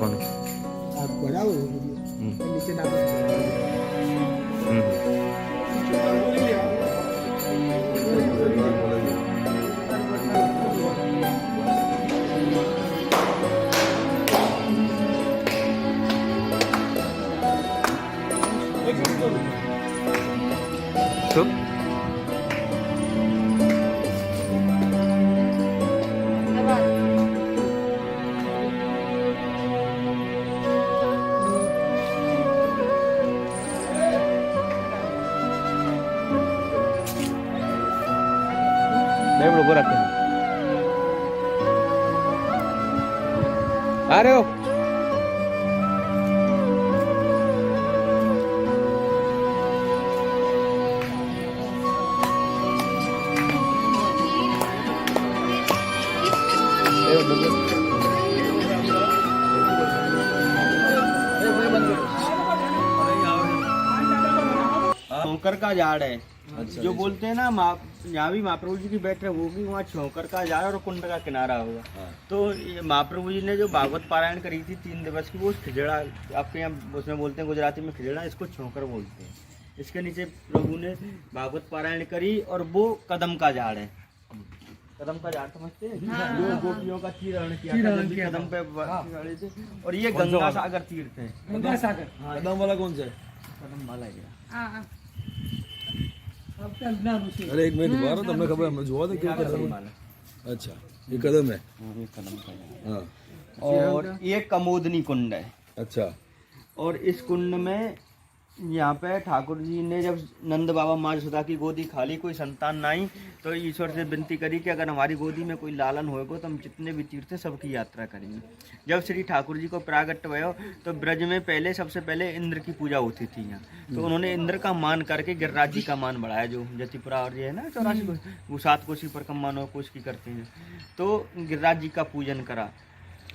कौन? आप बनाओ नीचे डालो। तो मैं बड़ो रखते हैं आ रहे हो? छौकर का झाड़ है। जो बोलते हैं ना यहाँ भी महाप्रभु जी की बैठ वो भी वहाँ छौकर का झाड़ और कुंड का किनारा होगा। तो ये महाप्रभु जी ने जो भागवत पारायण करी थी 3 दिवस की, वो खिजड़ा आपके यहाँ उसमें बोलते हैं गुजराती में खिजड़ा, इसको छौकर बोलते हैं। इसके नीचे प्रभु ने भागवत पारायण करी और वो कदम का झाड़ है। कदम का झाड़ समझते हैं? जो गोपियों का चीरण किया था जब भी कदम पे खड़े थे। और ये गंगा सागर तीर्थ है। गंगा सागर। कदम वाला कौन सा है? कदम वाला है। अरे एक मिनट बार તમને ખબર हमने જોવા था क्यों कदम? अच्छा ये कदम है। ये कदम का झाड़। हाँ और ये कमोदनी कुंड है। अच्छा और इस कुंड में यहाँ पे ठाकुर जी ने जब नंद बाबा माँ यशोदा की गोदी खाली, कोई संतान नहीं, तो ईश्वर से विनती करी कि अगर हमारी गोदी में कोई लालन होएगा तो हम जितने भी तीर्थ हैं सबकी यात्रा करेंगे। जब श्री ठाकुर जी को प्रागट्य हुआ तो ब्रज में पहले सबसे पहले इंद्र की पूजा होती थी यहाँ। तो उन्होंने इंद्र का मान करके गिरिराज जी का मान बढ़ाया, जो जतिपुरा और ये है ना 84 कोष, वो 7 कोशी पर कम मानो कोश की करते हैं। तो गिरिराज जी का पूजन करा।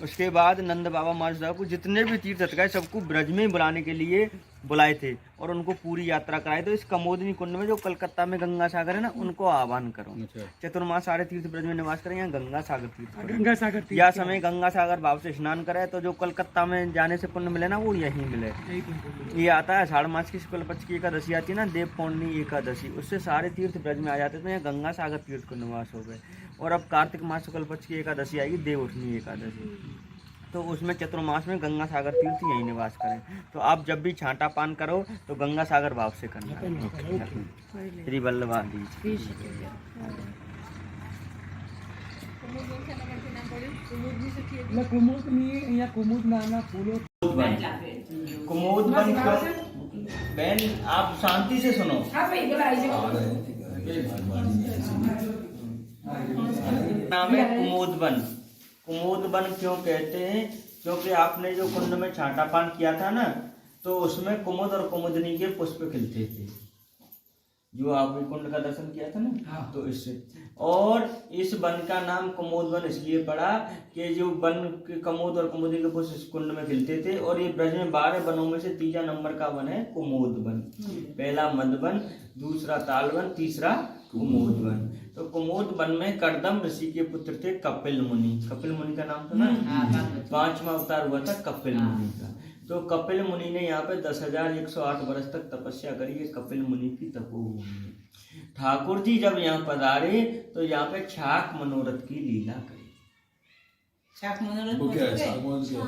उसके बाद नंद बाबा माँ को जितने भी तीर्थ गए सबको ब्रज में बुलाने के लिए बुलाए थे और उनको पूरी यात्रा कराए। तो इस कमोदनी कुंड में जो कलकत्ता में गंगा सागर है ना, उनको आह्वान करो। चतुर्मास सारे तीर्थ ब्रज में निवास करें, यहाँ गंगा सागर तीर्थ करें। गंगा सागर तीर्थ या समय गंगा सागर भाव से स्नान करे तो जो कलकत्ता में जाने से पुण्य मिले ना, वो यहीं मिले। ये आता है आषाढ़ मास की शुक्ल पक्ष की एकादशी आती है ना, देव पौर्णिमा एकादशी, उससे सारे तीर्थ ब्रज में आ जाते थे। यहाँ गंगा सागर तीर्थ को निवास हो गए। और अब कार्तिक मास शुक्ल पक्ष की एकादशी आएगी, देवउठनी एकादशी, तो उसमें चतुर्मास में गंगा सागर तीर्थ यही निवास करें। तो आप जब भी छांटा पान करो तो गंगा सागर भाव से करना। श्री वल्लभाधीश। कुमुद नहीं या कुमुद नाना फूलों कुमुद वन बहन आप शांति से सुनो। नाम है कुमुद वन। कुमुद वन क्यों कहते हैं? क्योंकि आपने जो कुंड में छांटा पान किया था ना, तो उसमें कुमुद और कुमुदनी के पुष्प खिलते थे। जो आपने कुंड का दर्शन किया था ना, तो इससे। और इस वन का नाम कुमुद वन इसलिए पड़ा कि जो वन के कुमुद और कुमुदनी के पुष्प इस कुंड में खिलते थे। और ये ब्रज में 12 वनों में से 3 नंबर का वन है कुमुद वन। पहला मधुवन, दूसरा तालवन, तीसरा कुमुद वन। तो कुमुद वन में कर्दम ऋषि के पुत्र थे कपिल मुनि। कपिल मुनि का नाम सुना? 5वां अवतार हुआ था कपिल मुनि का। तो कपिल मुनि ने यहाँ पे 10,108 वर्ष तक तपस्या करी है। कपिल मुनि की तपोभूमि। ठाकुर जी जब यहाँ पधारे तो यहाँ पे छाक मनोरथ की लीला करी। वो क्या है? सागवान क्या है?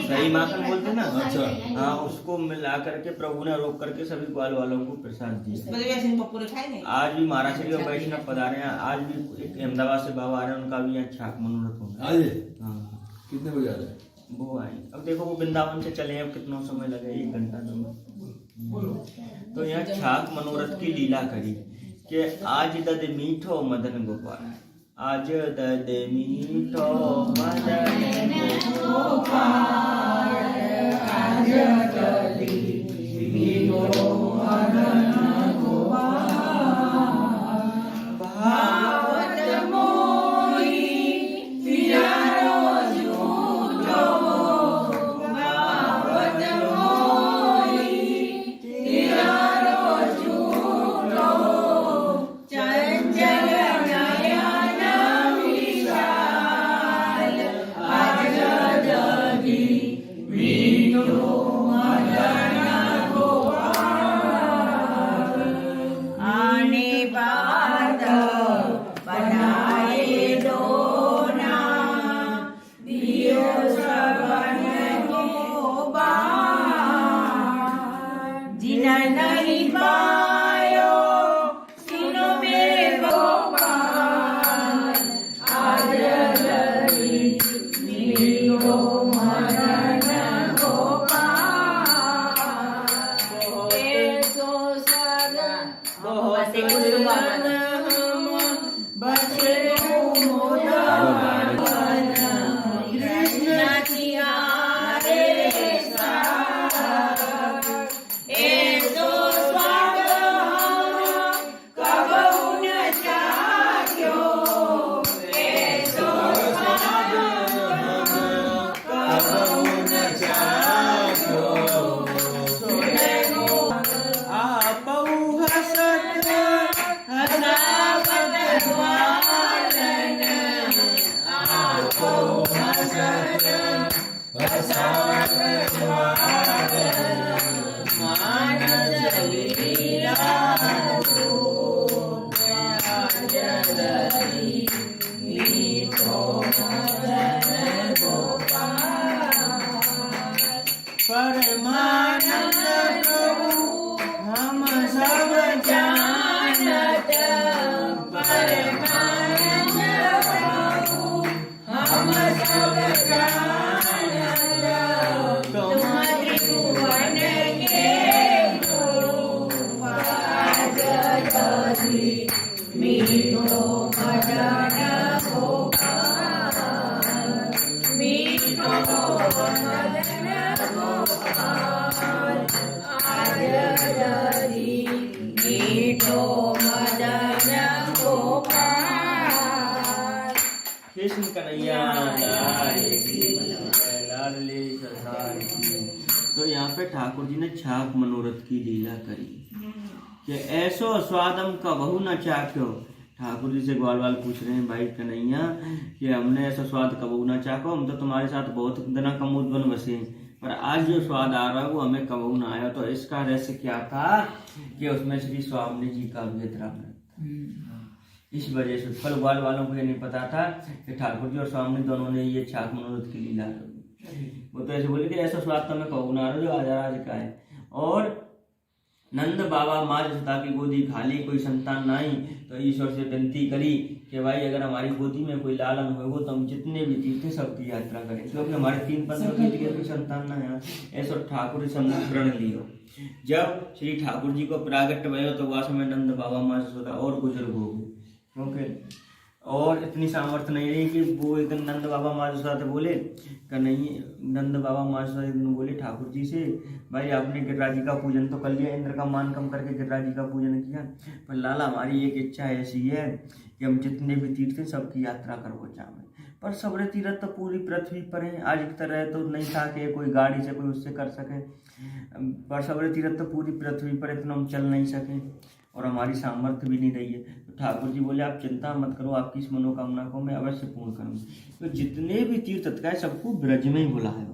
दही माखन बोलते ना, अच्छा हाँ, उसको मिला करके प्रभु ने रोक करके सभी ग्वाल वालों को प्रसाद दिया। आज भी महाराष्ट्र और वैष्णव पधारे हैं। आज भी एक अहमदाबाद से बाबा आ रहे हैं, उनका भी यहाँ छाक मनोरथ होगा। आज हाँ, कितने बजे आ रहे हैं? वो आए। अब देखो वो वृंदावन से चले, अब कितना समय लगे, 1 घंटा 2 घंटा। तो यहाँ छाक मनोरथ की लीला करी कि आज दद मीठो मदन गोपाल। आज दद मीठो मदन गोपाल, आज दद मीठो मदन गोपाल, भावत मोही पियारो झूठो, भावत मोही पियारो झूठो, चंचल नयन विशाल, आज ददी मीठो मदन गोपाल, आने बात बनाए दोना, दियो सबन गोपाल, जिना नहीं पायो सुनो मेरे गोपाल, आज ददी मीठो मदन गोपाल, ऐसो सगा बसे कुसुमन बसे कुमुदवन, कृष्ण तिहारे साथ, ऐसो स्वाद कबहु न चाख्यो, ऐसो स्वाद कबहु न चाख्यो, सुनो आपहु हसत हसावत ग्वालन, आपहु हसत हसावत ग्वालन, मानस लीला रूप, आज ददी मीठो मदन गोपाल, परमानंद प्रभु हम सब जानत, परमानंद प्रभु हम सब जानत, तुम त्रिभुवन के रूप, आज ददी मीठो मदन गोपाल, मीठो मदन गोपाल, आज ददी मीठो मदन गोपाल। कृष्ण कन्हैया लाल की, लाडली सरकार की। तो यहाँ पे ठाकुर जी ने छाक मनोरथ की लीला करी कि ऐसो स्वादम कबहु न चाख्यो। ठाकुर जी से ग्वाल पूछ रहे हैं, भाई कन्हैया कि हमने ऐसा स्वाद कबहू ना चाखो, हम तो तुम्हारे साथ बहुत दिना कमोद बन बसे, पर आज जो स्वाद आ रहा है वो हमें कबहू ना आया। तो इसका रहस्य क्या था कि उसमें श्री स्वामी जी का अभिनेत्रा था। इस वजह से फल ग्वाल वालों को ये नहीं पता था कि ठाकुर जी और स्वामी दोनों ने ये छाक मनोरथ की लीला करी। वो तो ऐसे बोले कि ऐसा स्वाद तो हमें कबहू ना आ रहा जो आज का है। और नंद बाबा माँ जसोदा की गोदी खाली, कोई संतान नहीं, तो ईश्वर से विनती करी कि भाई अगर हमारी गोदी में कोई लालन हो तो हम जितने भी तीर्थ सबकी यात्रा करें, क्योंकि हमारे 3 पंथों की कोई संतान न है। ऐसा ठाकुर से प्रण लियो। जब श्री ठाकुर जी को प्रागट्य भयो तो वह समय नंद बाबा माँ जसोदा और बुजुर्ग हो गए, क्योंकि और इतनी सामर्थ्य नहीं रही कि वो एक दिन नंद बाबा माँ जसोदा बोले कि नहीं, नंद बाबा माँ जसोदा बोले ठाकुर जी से, भाई आपने गिरिराज जी का पूजन तो कर लिया, इंद्र का मान कम करके गिरिराज जी का पूजन किया, पर लाला हमारी एक इच्छा ऐसी है कि हम जितने भी तीर्थ हैं सबकी यात्रा करवो चाहें, पर सबरे तीर्थ तो पूरी पृथ्वी पर है। आज की तरह तो नहीं था कि कोई गाड़ी से कोई उससे कर सके, पर सबरे तीर्थ तो पूरी पृथ्वी पर इतना हम चल नहीं सके और हमारी सामर्थ्य भी नहीं रही है। तो ठाकुर जी बोले आप चिंता मत करो, आपकी इस मनोकामना को मैं अवश्य पूर्ण करूँगा। तो जितने भी तीर्थ है सबको ब्रज में ही बुलायो।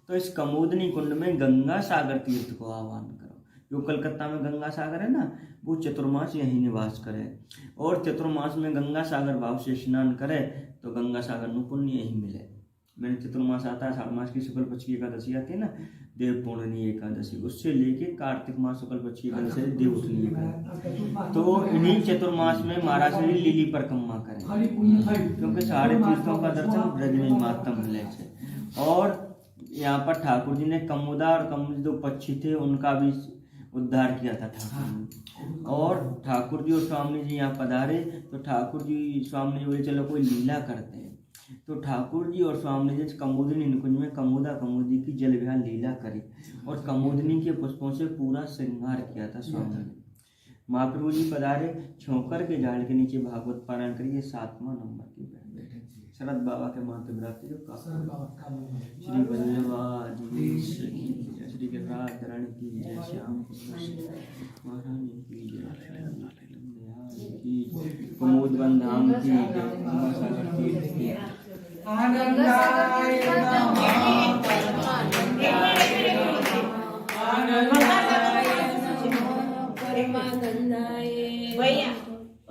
तो इस कमोदनी कुंड में गंगा सागर तीर्थ को आह्वान करो। जो कलकत्ता में गंगा सागर है ना, वो चतुर्मास यहीं निवास करे, और चतुर्मास में गंगा सागर भाव से स्नान करे तो गंगा सागर नु पुण्य यही मिले। मैंने चतुर्मास आता है, 7 मास की शुक्ल पक्ष की एकादशी आती है ना, देव पूर्णिमा एकादशी, उससे लेके कार्तिक मास शुक्ल पक्ष की एकादशी देव उत्तनी एकादशी। तो इन्हीं चतुर्मास में महाराज श्री लीली परिक्रमा करें, क्योंकि सारे तीर्थों का दर्शन ब्रज में मातम मिले। और यहाँ पर ठाकुर जी ने कमोदा और कमोद जो पक्षी थे उद्धार किया था ठाकुर ने। और ठाकुर जी और स्वामी जी यहाँ पधारे तो ठाकुर जी स्वामी जी बोले चलो कोई लीला करते हैं। तो ठाकुर जी और स्वामी जी कमोदनी निकुंज में कमोदा कमोदी की जल विहार लीला करी और कमोदनी के पुष्पों से पूरा श्रृंगार किया था स्वामी ने। महाप्रभु जी पधारे, छोकर के झाड़ के नीचे भागवत पारायण करिए 7वां नंबर की बैठक। शरद बाबा के माता विराते जो श्री वल्लभाज श्री गिरिराज धरण की जय, श्याम महारानी की जय, कुमुदवन धाम की जय, गंगासागर तीर्थ की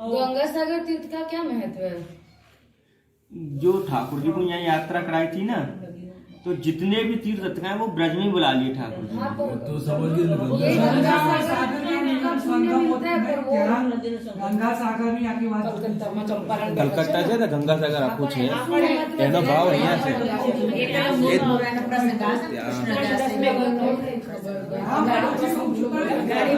गंगा सागर तीर्थ का क्या महत्व है? जो ठाकुर जी को यहाँ यात्रा कराई थी ना, तो जितने भी तीर्थ हैं वो ब्रज में बुला लिए ठाकुर जी ने। तो समझ गए ये गंगा सागर का पुण्य मिलता है, पर वो गंगा सागर में आके बात कलकत्ता में चंपारण कलकत्ता से ना गंगा सागर आपको छे एनो भाव અહીંયા છે गाड़ी